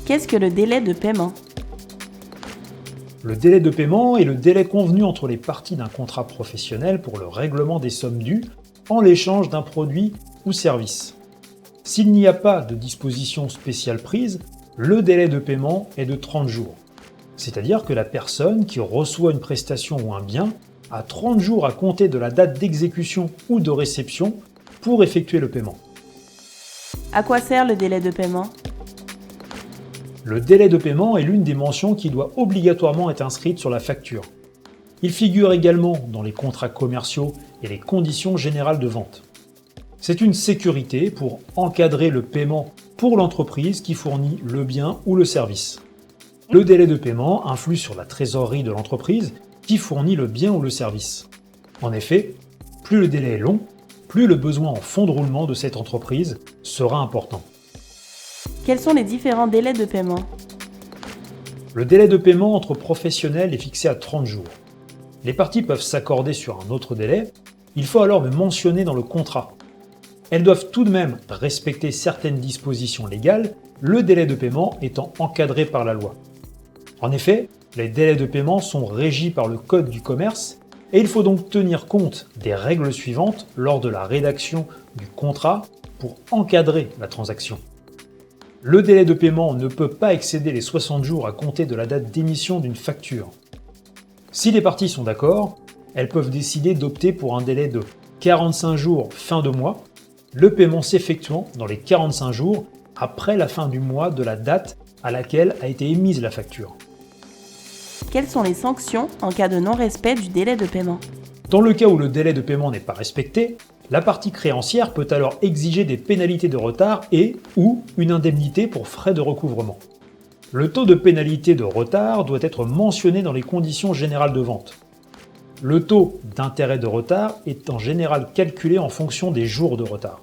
Qu'est-ce que le délai de paiement? Le délai de paiement est le délai convenu entre les parties d'un contrat professionnel pour le règlement des sommes dues en l'échange d'un produit ou service. S'il n'y a pas de disposition spéciale prise, le délai de paiement est de 30 jours. C'est-à-dire que la personne qui reçoit une prestation ou un bien a 30 jours à compter de la date d'exécution ou de réception pour effectuer le paiement. À quoi sert le délai de paiement? Le délai de paiement est l'une des mentions qui doit obligatoirement être inscrite sur la facture. Il figure également dans les contrats commerciaux et les conditions générales de vente. C'est une sécurité pour encadrer le paiement pour l'entreprise qui fournit le bien ou le service. Le délai de paiement influe sur la trésorerie de l'entreprise qui fournit le bien ou le service. En effet, plus le délai est long, plus le besoin en fonds de roulement de cette entreprise sera important. Quels sont les différents délais de paiement? Le délai de paiement entre professionnels est fixé à 30 jours. Les parties peuvent s'accorder sur un autre délai, il faut alors le mentionner dans le contrat. Elles doivent tout de même respecter certaines dispositions légales, le délai de paiement étant encadré par la loi. En effet, les délais de paiement sont régis par le Code du commerce et il faut donc tenir compte des règles suivantes lors de la rédaction du contrat pour encadrer la transaction. Le délai de paiement ne peut pas excéder les 60 jours à compter de la date d'émission d'une facture. Si les parties sont d'accord, elles peuvent décider d'opter pour un délai de 45 jours fin de mois, le paiement s'effectuant dans les 45 jours après la fin du mois de la date à laquelle a été émise la facture. Quelles sont les sanctions en cas de non-respect du délai de paiement? Dans le cas où le délai de paiement n'est pas respecté, la partie créancière peut alors exiger des pénalités de retard et/ou une indemnité pour frais de recouvrement. Le taux de pénalité de retard doit être mentionné dans les conditions générales de vente. Le taux d'intérêt de retard est en général calculé en fonction des jours de retard.